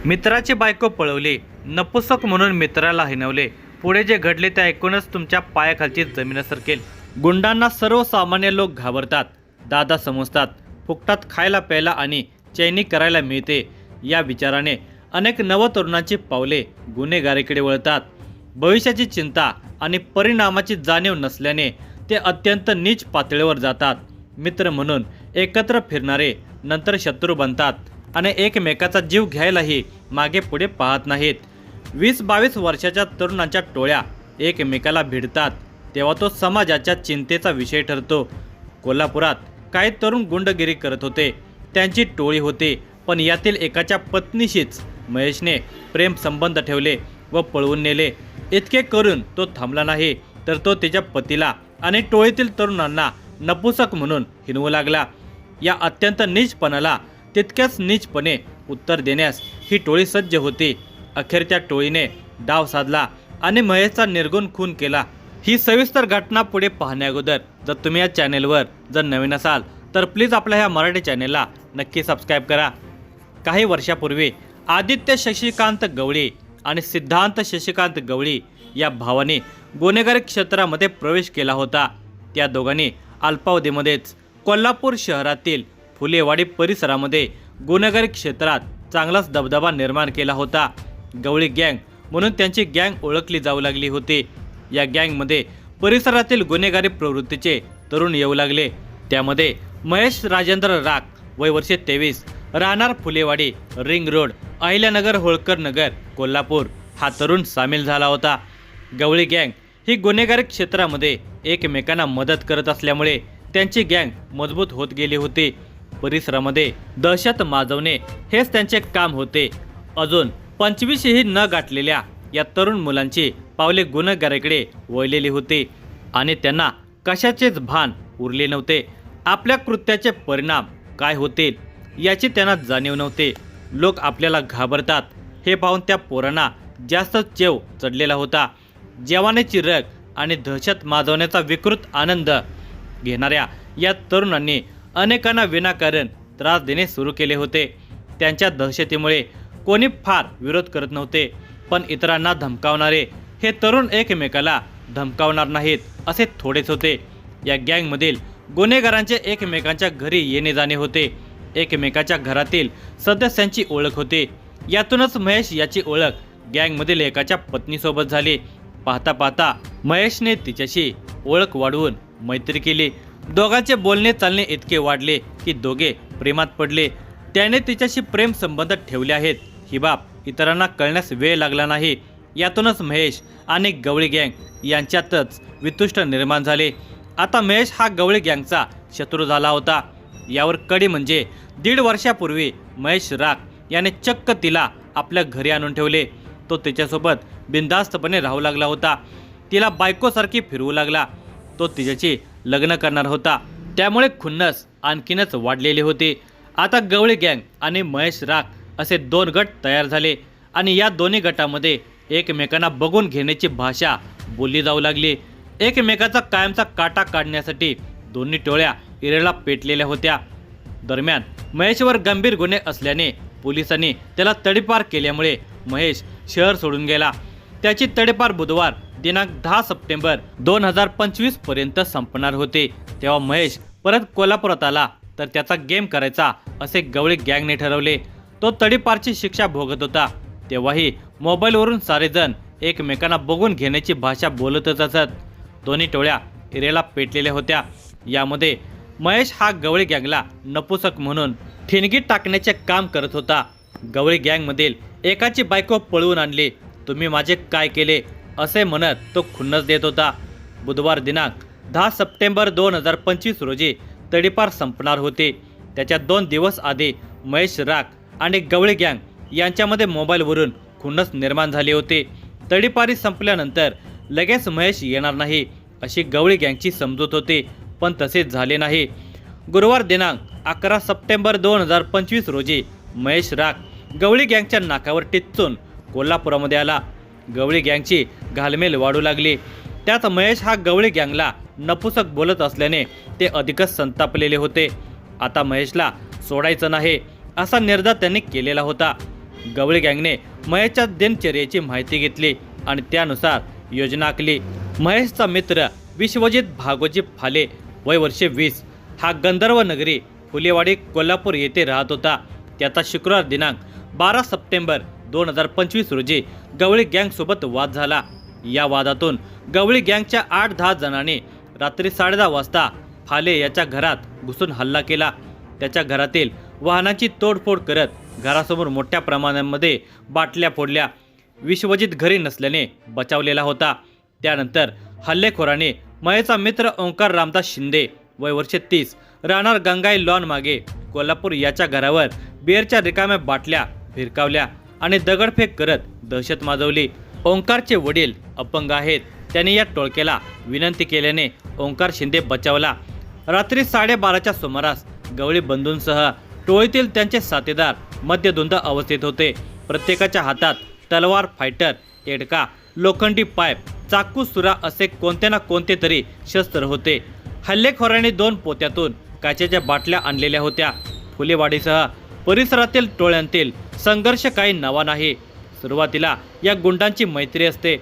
मित्राची बायको पळवली, नपुसक म्हणून मित्राला हिणवले. पुढे जे घडले ते ऐकूनच तुमच्या पायाखालची जमीन सरकेल. गुंडांना सर्वसामान्य लोक घाबरतात, दादा समजतात. फुकटात खायला प्यायला आणि चैनी करायला मिळते या विचाराने अनेक नवतरुणांची पावले गुन्हेगारीकडे वळतात. भविष्याची चिंता आणि परिणामाची जाणीव नसल्याने ते अत्यंत नीच पातळीवर जातात. मित्र म्हणून एकत्र फिरणारे नंतर शत्रू बनतात आणि एकमेकाचा जीव घ्यायलाही मागे पुढे पाहत नाहीत. 20-22 वर्षाच्या तरुणांच्या टोळ्या एकमेकाला भिडतात तेव्हा तो समाजाच्या चिंतेचा विषय ठरतो. कोल्हापुरात काही तरुण गुंडगिरी करत होते. त्यांची टोळी होती, पण यातील एकाच्या पत्नीशीच महेशने प्रेम संबंध ठेवले व पळवून नेले. इतके करून तो थांबला नाही, तर तो त्याच्या पतीला आणि टोळीतील तरुणांना नपुसक म्हणून हिणवू लागला. या अत्यंत नीचपणाला तितक्याच नीचपणे उत्तर देण्यास ही टोळी सज्ज होती. अखेर त्या टोळीने डाव साधला आणि महेशचा निर्गुण खून केला. ही सविस्तर घटना पुढे पाहण्याअगोदर जर तुम्ही या चॅनेलवर जर नवीन असाल तर प्लीज आपल्या ह्या मराठी चॅनेलला नक्की सबस्क्राईब करा. काही वर्षापूर्वी आदित्य शशिकांत गवळी आणि सिद्धांत शशिकांत गवळी या भावाने गुन्हेगारी क्षेत्रामध्ये प्रवेश केला होता. त्या दोघांनी अल्पावधीमध्येच कोल्हापूर शहरातील फुलेवाडी परिसरामध्ये गुन्हेगारी क्षेत्रात चांगलाच दबदबा निर्माण केला होता. गवळी गँग म्हणून त्यांची गँग ओळखली जाऊ लागली होती. या गँगमध्ये परिसरातील गुन्हेगारी प्रवृत्तीचे तरुण येऊ लागले. त्यामध्ये महेश राजेंद्र राख, वय वर्ष 23, राहणार फुलेवाडी, रिंग रोड, अहिल्यानगर, होळकर नगर, कोल्हापूर हा तरुण सामील झाला होता. गवळी गँग ही गुन्हेगारी क्षेत्रामध्ये एकमेकांना मदत करत असल्यामुळे त्यांची गँग मजबूत होत गेली होती. परिसरामध्ये दहशत माजवणे हेच त्यांचे काम होते. अजून 25ही न गाठलेल्या या तरुण मुलांची पावले गुन्हेगारीकडे वळलेली होती आणि त्यांना कशाचेच भान उरले नव्हते. आपल्या कृत्याचे परिणाम काय होतील याची त्यांना जाणीव नव्हते. लोक आपल्याला घाबरतात हे पाहून त्या पोरांना जास्त चेव चढलेला होता. जवानीची रग आणि दहशत माजवण्याचा विकृत आनंद घेणाऱ्या या तरुणांनी अनेकांना विनाकारण त्रास देणे सुरू केले होते. त्यांच्या दहशतीमुळे कोणी फार विरोध करत नव्हते, पण इतरांना धमकावणारे हे तरुण एकमेकाला धमकावणार नाहीत असे थोडेच होते. या गँगमधील गुन्हेगारांचे एकमेकांच्या घरी येणे जाणे होते. एकमेकाच्या घरातील सदस्यांची ओळख होती. यातूनच महेश याची ओळख गँगमधील एकाच्या पत्नीसोबत झाली. पाहता पाहता महेशने तिच्याशी ओळख वाढवून मैत्री केली. दोघांचे बोलणे चालणे इतके वाढले की दोघे प्रेमात पडले. त्याने तिच्याशी प्रेम संबंध ठेवले आहेत ही बाब इतरांना कळण्यास वेळ लागला नाही. यातूनच महेश आणि गवळी गँग यांच्यातच वितुष्ट निर्माण झाले. आता महेश हा गवळी गँगचा शत्रू झाला होता. यावर कडी म्हणजे 1.5 वर्षापूर्वी महेश राख याने चक्क तिला आपल्या घरी आणून ठेवले. तो तिच्यासोबत बिनधास्तपणे राहू लागला होता. तिला बायकोसारखी फिरवू लागला. तो तिच्याशी लग्न करणार होता. त्यामुळे खुन्नस आणखीनच वाढलेली होती. आता गवळी गँग आणि महेश राख असे 2 गट तयार झाले आणि या दोन्ही गटामध्ये एकमेकांना बघून घेण्याची भाषा बोलली जाऊ लागली. एकमेकाचा कायमचा काटा काढण्यासाठी दोन्ही टोळ्या इरेला पेटलेल्या होत्या. दरम्यान महेशवर गंभीर गुन्हे असल्याने पोलिसांनी त्याला तडीपार केल्यामुळे महेश शहर सोडून गेला. त्याची तडीपार बुधवार दिनांक 10 सप्टेंबर 2025 पर्यंत संपणार होते. तेव्हा महेश परत कोल्हापुरात आला तर त्याचा गेम करायचा असे गवळी गँगने ठरवले. तो तडीपारची शिक्षा भोगत होता तेव्हाही मोबाईलवरून सारेजण एकमेकांना बघून घेण्याची भाषा बोलतच असत. दोन्ही टोळ्या इरेला पेटलेल्या होत्या. यामध्ये महेश हा गवळी गँगला नपुसक म्हणून ठिणगी टाकण्याचे काम करत होता. गवळी गँगमधील एकाची बायको पळवून आणली. तुम्ही माझे काय केले असे म्हणत तो खुन्नस देत होता. बुधवार दिनांक 10 सप्टेंबर 2025 रोजी तडीपार संपणार होते. त्याच्या 2 दिवस आधी महेश राख आणि गवळी गँग यांच्यामध्ये मोबाईलवरून खुन्नस निर्माण झाली होती. तडीपारी संपल्यानंतर लगेच महेश येणार नाही अशी गवळी गँगची समजूत होती, पण तसेच झाले नाही. गुरुवार दिनांक 11 सप्टेंबर 2025 रोजी महेश राख गवळी गँगच्या नाकावर टिच्चून कोल्हापुरामध्ये आला. गवळी गँगची घालमेल वाढू लागली. त्यात महेश हा गवळी गँगला नपुसक बोलत असल्याने ते अधिकच संतापलेले होते. आता महेशला सोडायचं नाही असा निर्धार त्यांनी केलेला होता. गवळी गँगने महेशच्या दिनचर्येची माहिती घेतली आणि त्यानुसार योजना आखली। महेशचा मित्र विश्वजित भागोजी फाले वय वर्षे 20 हा गंधर्व नगरी फुलेवाडी कोल्हापूर येथे राहत होता। त्याचा शुक्रवार दिनांक 12 सप्टेंबर 2025 रोजी गवळी गँगसोबत वाद झाला। या वादातून गवळी गँगच्या 8-10 जणांनी रात्री 10:30 वाजता फाले याच्या घरात घुसून हल्ला केला। त्याच्या घरातील वाहनांची तोडफोड करत घरासमोर मोठ्या प्रमाणामध्ये बाटल्या फोडल्या। विश्वजित घरी नसल्याने बचावलेला होता। त्यानंतर हल्लेखोरांनी महेशचा मित्र ओंकार रामदास शिंदे वय वर्षे 30 राहणार गंगाई लॉन मागे कोल्हापूर याच्या घरावर बिअरच्या रिकाम्या बाटल्या भिरकावल्या आणि दगडफेक करत दहशत माजवली। ओंकारचे वडील अपंग आहेत। त्यांनी या टोळक्याला विनंती केल्याने ओंकार शिंदे बचावला। रात्री 12:30च्या सुमारास गवळी बंधूंसह टोळीतील त्यांचे साथीदार मद्यधुंद अवस्थेत होते। प्रत्येकाच्या हातात तलवार, फायटर, एडका, लोखंडी पाईप, चाकू, सुरा असे कोणते ना कोणते तरी शस्त्र होते। हल्लेखोरांनी 2 पोत्यातून काचेच्या बाटल्या आणलेल्या होत्या। फुलेवाडीसह परिसरातील टोळ्यांतील संघर्ष काही नवा नाही। सुरुवातीला या गुंडांची मैत्री असते,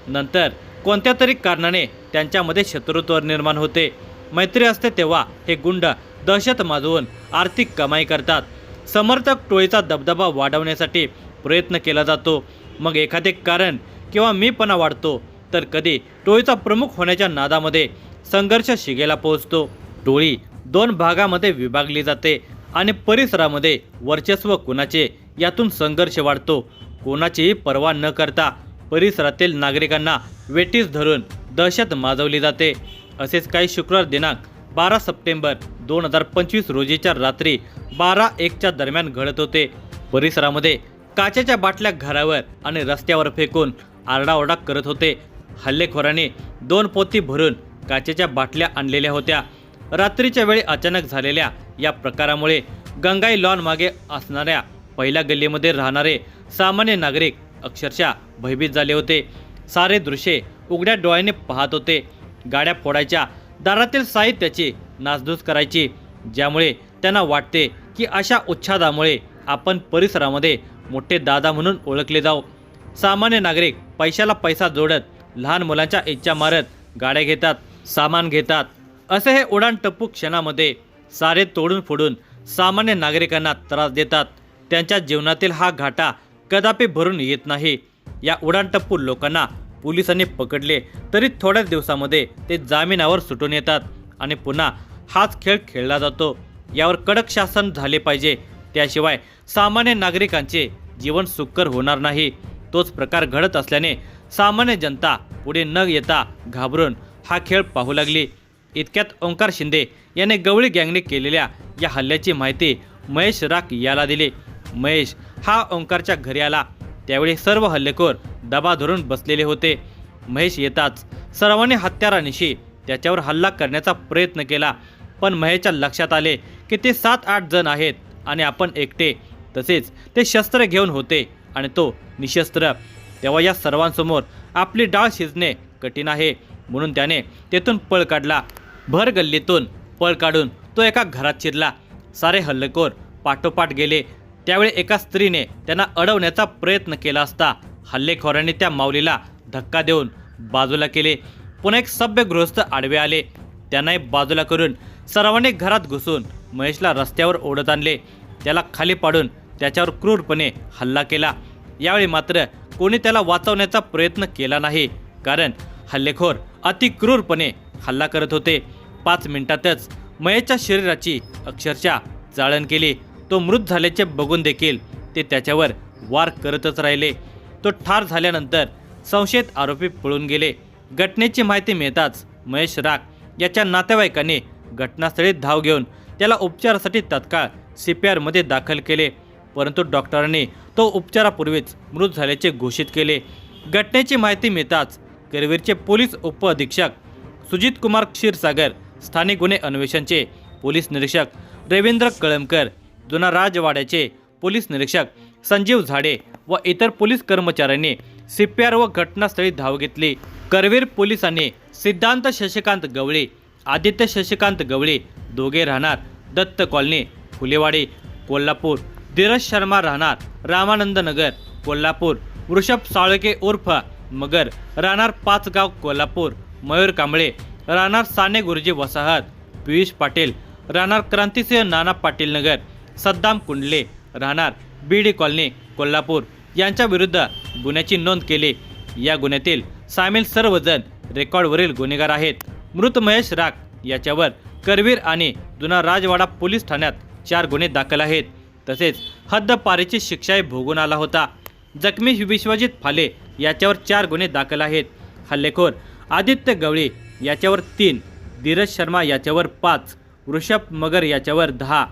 नंतर कोणत्या तरी कारणाने त्यांच्यामध्ये शत्रुत्व निर्माण होते। मैत्री असते तेव्हा हे गुंड दहशत माजवून आर्थिक कमाई करतात। समर्थक टोळीचा दबदबा वाढवण्यासाठी प्रयत्न केला जातो। मग एखादे कारण किंवा मीपणा वाढतो, तर कधी टोळीचा प्रमुख होण्याच्या नादामध्ये संघर्ष शिगेला पोहोचतो। टोळी 2 भागामध्ये विभागली जाते आणि परिसरामध्ये वर्चस्व कुणाचे यातून संघर्ष वाढतो। कोणाचीही पर्वा न करता परिसरातील नागरिकांना वेठीस धरून दहशत माजवली जाते। असेच काही शुक्रवार दिनांक 12 सप्टेंबर 2025 रोजीच्या रात्री 12-1च्या दरम्यान घडत होते। परिसरामध्ये काचेच्या बाटल्या घरावर आणि रस्त्यावर फेकून आरडाओरडा करत होते। हल्लेखोरांनी 2 पोती भरून काचेच्या बाटल्या आणलेल्या होत्या। रात्रीच्या वेळी अचानक झालेल्या या प्रकारामुळे गंगाई लॉन मागे असणाऱ्या पहिल्या गल्लीमध्ये राहणारे सामान्य नागरिक अक्षरशः भयभीत झाले होते। सारे दृश्य उघड्या डोळ्याने पाहत होते। गाड्या फोडायच्या, दारातील साहित्याची नासधूस करायची, ज्यामुळे त्यांना वाटते की अशा उच्छादामुळे आपण परिसरामध्ये मोठे दादा म्हणून ओळखले जाऊ। सामान्य नागरिक पैशाला पैसा जोडत लहान मुलांच्या इच्छा मारत गाड्या घेतात, सामान घेतात। असे हे उडाणटप्पू क्षणामध्ये सारे तोडून फोडून सामान्य नागरिकांना त्रास देतात। त्यांच्या जीवनातील हा घाटा कदापि भरून येत नाही। या उडाणटप्पू लोकांना पोलिसांनी पकडले तरी थोड्याच दिवसामध्ये ते जामिनावर सुटून येतात आणि पुन्हा हाच खेळ खेळला जातो। यावर कडक शासन झाले पाहिजे, त्याशिवाय सामान्य नागरिकांचे जीवन सुखकर होणार नाही। तोच प्रकार घडत असल्याने सामान्य जनता पुढे न येता घाबरून हा खेळ पाहू लागली। इतक्यात ओंकार शिंदे याने गवळी गँगने केलेल्या या हल्ल्याची माहिती महेश राख याला दिली। महेश हा ओंकारच्या घरी आला, त्यावेळी सर्व हल्लेखोर दबा धरून बसलेले होते। महेश येताच सर्वांनी हत्यारानिशी त्याच्यावर हल्ला करण्याचा प्रयत्न केला, पण महेशच्या लक्षात आले की ते 7-8 जण आहेत आणि आपण एकटे, तसेच ते शस्त्र घेऊन होते आणि तो निशस्त्र। तेव्हा या सर्वांसमोर आपली डाळ शिजणे कठीण आहे, म्हणून त्याने तेथून पळ काढला। भर गल्लीतून पळ काढून तो एका घरात शिरला। सारे हल्लेखोर पाठोपाठ गेले। त्यावेळी एका स्त्रीने त्यांना अडवण्याचा प्रयत्न केला असता हल्लेखोरांनी त्या माऊलीला धक्का देऊन बाजूला केले। पुन्हा एक सभ्य गृहस्थ आडवे आले, त्यांनाही बाजूला करून सर्वांनी घरात घुसून महेशला रस्त्यावर ओढत आणले। त्याला खाली पाडून त्याच्यावर क्रूरपणे हल्ला केला। यावेळी मात्र कोणी त्याला वाचवण्याचा प्रयत्न केला नाही, कारण हल्लेखोर अति क्रूरपणे हल्ला करत होते। 5 मिनिटातच महेशच्या शरीराची अक्षरशः जाळण केली। तो मृत झाल्याचे बघून देखील ते त्याच्यावर वार करतच राहिले। तो ठार झाल्यानंतर संशयित आरोपी पळून गेले। घटनेची माहिती मिळताच महेश राख याच्या नातेवाईकांनी घटनास्थळी धाव घेऊन त्याला उपचारासाठी तात्काळ CPR मध्ये दाखल केले, परंतु डॉक्टरांनी तो उपचारापूर्वीच मृत झाल्याचे घोषित केले। घटनेची माहिती मिळताच करवीरचे पोलीस उपअधीक्षक सुजित कुमार क्षीरसागर, स्थानिक गुन्हे अन्वेषणचे पोलीस निरीक्षक रवींद्र कळमकर, जुना राजवाड्याचे पोलीस निरीक्षक संजीव झाडे व इतर पोलीस कर्मचाऱ्यांनी CPR व घटनास्थळी धाव घेतली। करवीर पोलिसांनी सिद्धांत शशिकांत गवळी, आदित्य शशिकांत गवळी, दोघे राहणार दत्त कॉलनी, फुलेवाडी, कोल्हापूर धीरज शर्मा राहणार रामानंद नगर कोल्हापूर, वृषभ साळके उर्फ मगर राहणार पाचगाव कोल्हापूर, मयूर कांबळे राहणार साने गुरुजी वसाहत, पियुष पाटील राहणार क्रांतिसिंह नाना पाटील नगर, सद्दाम कुंडले राहणार बीडी कॉलनी कोल्हापूर यांच्या विरुद्ध गुन्ह्याची नोंद केली। या गुन्ह्यातील सामील सर्वजण रेकॉर्डवरील गुन्हेगार आहेत। मृत महेश राख याच्यावर करवीर आणि जुना राजवाडा पोलीस ठाण्यात 4 गुन्हे दाखल आहेत। तसेच हद्दपारीची शिक्षाही भोगून आला होता। जखमी विश्वजित फाले याच्यावर 4 गुन्हे दाखल आहेत। हल्लेखोर आदित्य गवळी याच्यावर 3, धीरज शर्मा याच्यावर 5, वृषभ मगर याच्यावर 10,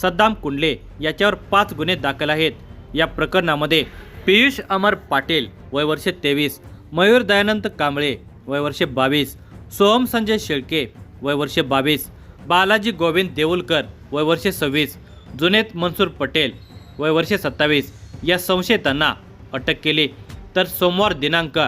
सद्दाम कुंडले याच्यावर 5 गुन्हे दाखल आहेत। या प्रकरणामध्ये पियुष अमर पाटील वय वर्ष 23, मयूर दयानंद कांबळे वय वर्ष 22, सोहम संजय शेळके वय वर्ष 22, बालाजी गोविंद देऊलकर वय वर्ष 26, जुनेद मनसूर पटेल वय वर्ष 27 या संशयितांना अटक केली। तर सोमवार दिनांक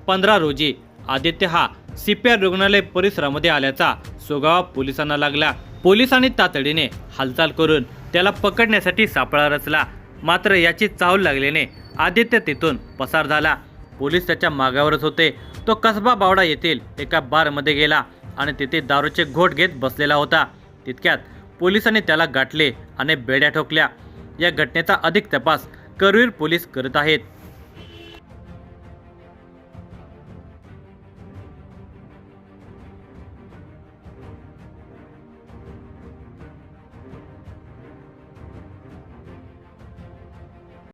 15 रोजी आदित्य हा CPR रुग्णालय परिसरामध्ये आल्याचा सुगावा पोलिसांना लागला। पोलिसांनी तातडीने हालचाल करून त्याला पकडण्यासाठी सापळा रचला, मात्र याची चाहूल लागल्याने आदित्य तिथून पसार झाला। पोलीस त्याच्या मागावरच होते। तो कसबा बावडा येथील एका बारमध्ये गेला आणि तिथे दारूचे घोट घेत बसलेला होता। तितक्यात पोलिसांनी त्याला गाठले आणि बेड्या ठोकल्या। या घटनेचा अधिक तपास करवीर पोलीस करत आहेत।